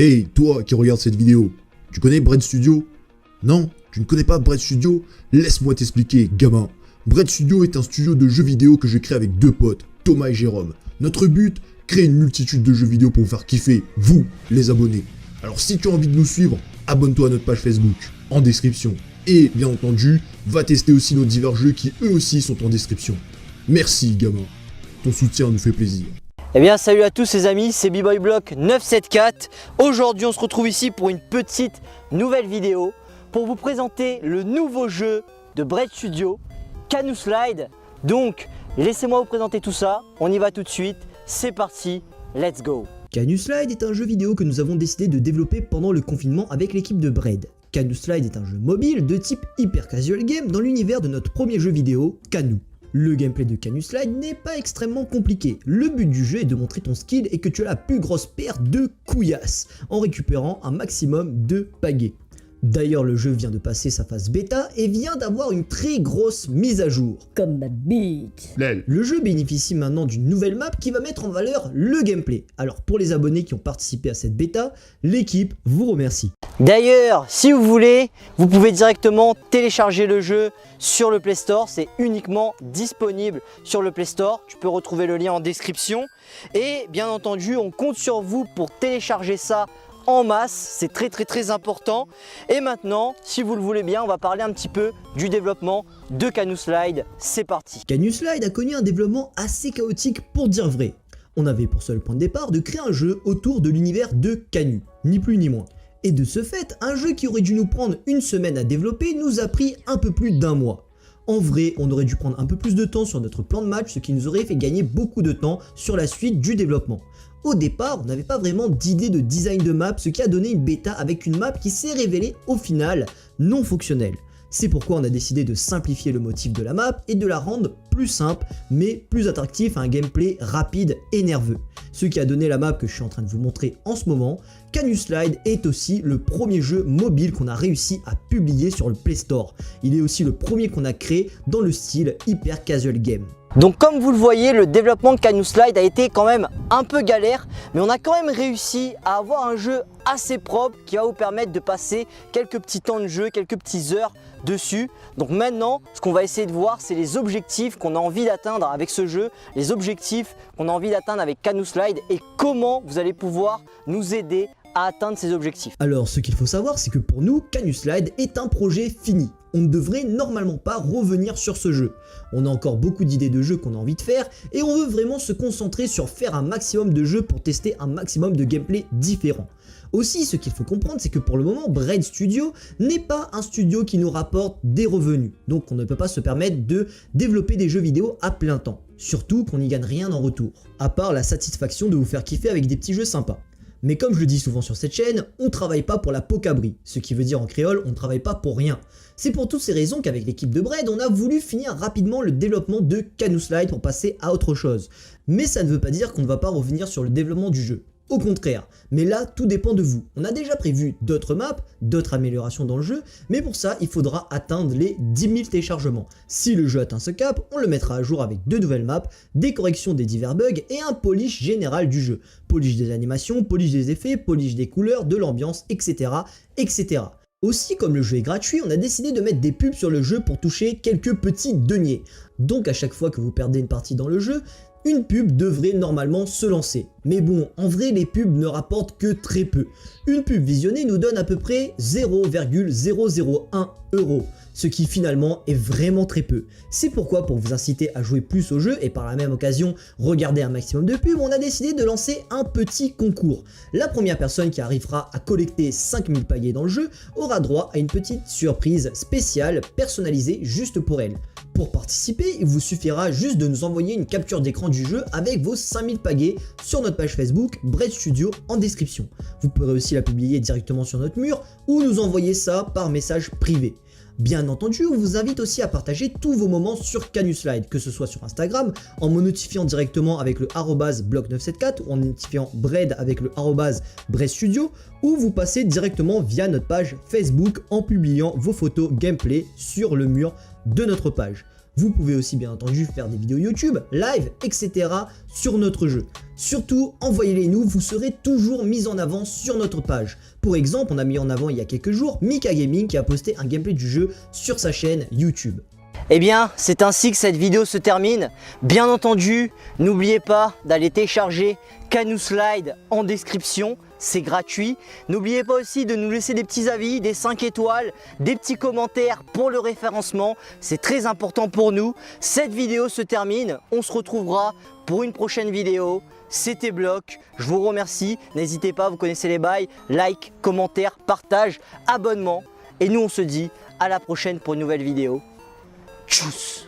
Hey, toi qui regardes cette vidéo, tu connais Bread Studio? Non, tu ne connais pas Bread Studio? Laisse-moi t'expliquer, gamin. Bread Studio est un studio de jeux vidéo que je crée avec deux potes, Thomas et Jérôme. Notre but, créer une multitude de jeux vidéo pour vous faire kiffer, vous, les abonnés. Alors si tu as envie de nous suivre, abonne-toi à notre page Facebook, en description. Et bien entendu, va tester aussi nos divers jeux qui eux aussi sont en description. Merci, gamin. Ton soutien nous fait plaisir. Eh bien salut à tous les amis, c'est B-Boy-Block 974. Aujourd'hui on se retrouve ici pour une petite nouvelle vidéo pour vous présenter le nouveau jeu de Bread Studio, Canoe Slide. Donc laissez-moi vous présenter tout ça, on y va tout de suite, c'est parti, let's go. Canoe Slide est un jeu vidéo que nous avons décidé de développer pendant le confinement avec l'équipe de Bread. Canoe Slide est un jeu mobile de type hyper casual game dans l'univers de notre premier jeu vidéo, Canoe. Le gameplay de Canoe Slide n'est pas extrêmement compliqué, le but du jeu est de montrer ton skill et que tu as la plus grosse paire de couillasses, en récupérant un maximum de pagaies. D'ailleurs le jeu vient de passer sa phase bêta et vient d'avoir une très grosse mise à jour. Comme ma bite. Le jeu bénéficie maintenant d'une nouvelle map qui va mettre en valeur le gameplay. Alors pour les abonnés qui ont participé à cette bêta, l'équipe vous remercie. D'ailleurs, si vous voulez, vous pouvez directement télécharger le jeu sur le Play Store. C'est uniquement disponible sur le Play Store. Tu peux retrouver le lien en description. Et bien entendu, on compte sur vous pour télécharger ça en masse. C'est très important. Et maintenant, si vous le voulez bien, on va parler un petit peu du développement de Canoe Slide. C'est parti. Canoe Slide a connu un développement assez chaotique pour dire vrai. On avait pour seul point de départ de créer un jeu autour de l'univers de Canoe, ni plus ni moins. Et de ce fait, un jeu qui aurait dû nous prendre une semaine à développer nous a pris un peu plus d'un mois. En vrai, on aurait dû prendre un peu plus de temps sur notre plan de match, ce qui nous aurait fait gagner beaucoup de temps sur la suite du développement. Au départ, on n'avait pas vraiment d'idée de design de map, ce qui a donné une bêta avec une map qui s'est révélée au final non fonctionnelle. C'est pourquoi on a décidé de simplifier le motif de la map et de la rendre plus simple, mais plus attractif à un gameplay rapide et nerveux. Ce qui a donné la map que je suis en train de vous montrer en ce moment. Canoe Slide est aussi le premier jeu mobile qu'on a réussi à publier sur le Play Store. Il est aussi le premier qu'on a créé dans le style hyper casual game. Donc comme vous le voyez, le développement de Canoe Slide a été quand même un peu galère, mais on a quand même réussi à avoir un jeu assez propre qui va vous permettre de passer quelques petits temps de jeu, quelques petites heures dessus. Donc maintenant, ce qu'on va essayer de voir, c'est les objectifs qu'on a envie d'atteindre avec ce jeu, les objectifs qu'on a envie d'atteindre avec Canoe Slide et comment vous allez pouvoir nous aider à atteindre ces objectifs. Alors ce qu'il faut savoir, c'est que pour nous, Canoe Slide est un projet fini. On ne devrait normalement pas revenir sur ce jeu. On a encore beaucoup d'idées de jeux qu'on a envie de faire et on veut vraiment se concentrer sur faire un maximum de jeux pour tester un maximum de gameplay différents. Aussi, ce qu'il faut comprendre, c'est que pour le moment, Bread Studio n'est pas un studio qui nous rapporte des revenus. Donc on ne peut pas se permettre de développer des jeux vidéo à plein temps. Surtout qu'on n'y gagne rien en retour, à part la satisfaction de vous faire kiffer avec des petits jeux sympas. Mais comme je le dis souvent sur cette chaîne, on travaille pas pour la peau cabri, ce qui veut dire en créole, on travaille pas pour rien. C'est pour toutes ces raisons qu'avec l'équipe de Bread, on a voulu finir rapidement le développement de Canoe Slide pour passer à autre chose. Mais ça ne veut pas dire qu'on ne va pas revenir sur le développement du jeu. Au contraire, mais là tout dépend de vous. On a déjà prévu d'autres maps, d'autres améliorations dans le jeu, mais pour ça il faudra atteindre les 10 000 téléchargements. Si le jeu atteint ce cap, on le mettra à jour avec de nouvelles maps, des corrections des divers bugs et un polish général du jeu. Polish des animations, polish des effets, polish des couleurs, de l'ambiance, etc. etc. Aussi, comme le jeu est gratuit, on a décidé de mettre des pubs sur le jeu pour toucher quelques petits deniers. Donc à chaque fois que vous perdez une partie dans le jeu, une pub devrait normalement se lancer. Mais bon, en vrai, les pubs ne rapportent que très peu. Une pub visionnée nous donne à peu près 0,001 €, ce qui finalement est vraiment très peu. C'est pourquoi, pour vous inciter à jouer plus au jeu et par la même occasion regarder un maximum de pubs, on a décidé de lancer un petit concours. La première personne qui arrivera à collecter 5000 pagaies dans le jeu aura droit à une petite surprise spéciale personnalisée juste pour elle. Pour participer, il vous suffira juste de nous envoyer une capture d'écran du jeu avec vos 5000 pagaies sur notre page Facebook Bread Studio en description. Vous pourrez aussi la publier directement sur notre mur ou nous envoyer ça par message privé. Bien entendu, on vous invite aussi à partager tous vos moments sur Canoe Slide, que ce soit sur Instagram, en me notifiant directement avec le @block974 ou en notifiant Bread avec le @Bread Studio, ou vous passez directement via notre page Facebook en publiant vos photos gameplay sur le mur de notre page. Vous pouvez aussi bien entendu faire des vidéos YouTube, live, etc. sur notre jeu. Surtout, envoyez-les nous, vous serez toujours mis en avant sur notre page. Pour exemple, on a mis en avant il y a quelques jours Mika Gaming qui a posté un gameplay du jeu sur sa chaîne YouTube. Eh bien, c'est ainsi que cette vidéo se termine. Bien entendu, n'oubliez pas d'aller télécharger Canoeslide en description, c'est gratuit. N'oubliez pas aussi de nous laisser des petits avis, des 5 étoiles, des petits commentaires pour le référencement. C'est très important pour nous. Cette vidéo se termine, on se retrouvera pour une prochaine vidéo. C'était Block, je vous remercie. N'hésitez pas, vous connaissez les bails, like, commentaire, partage, abonnement. Et nous on se dit à la prochaine pour une nouvelle vidéo. Tchuss.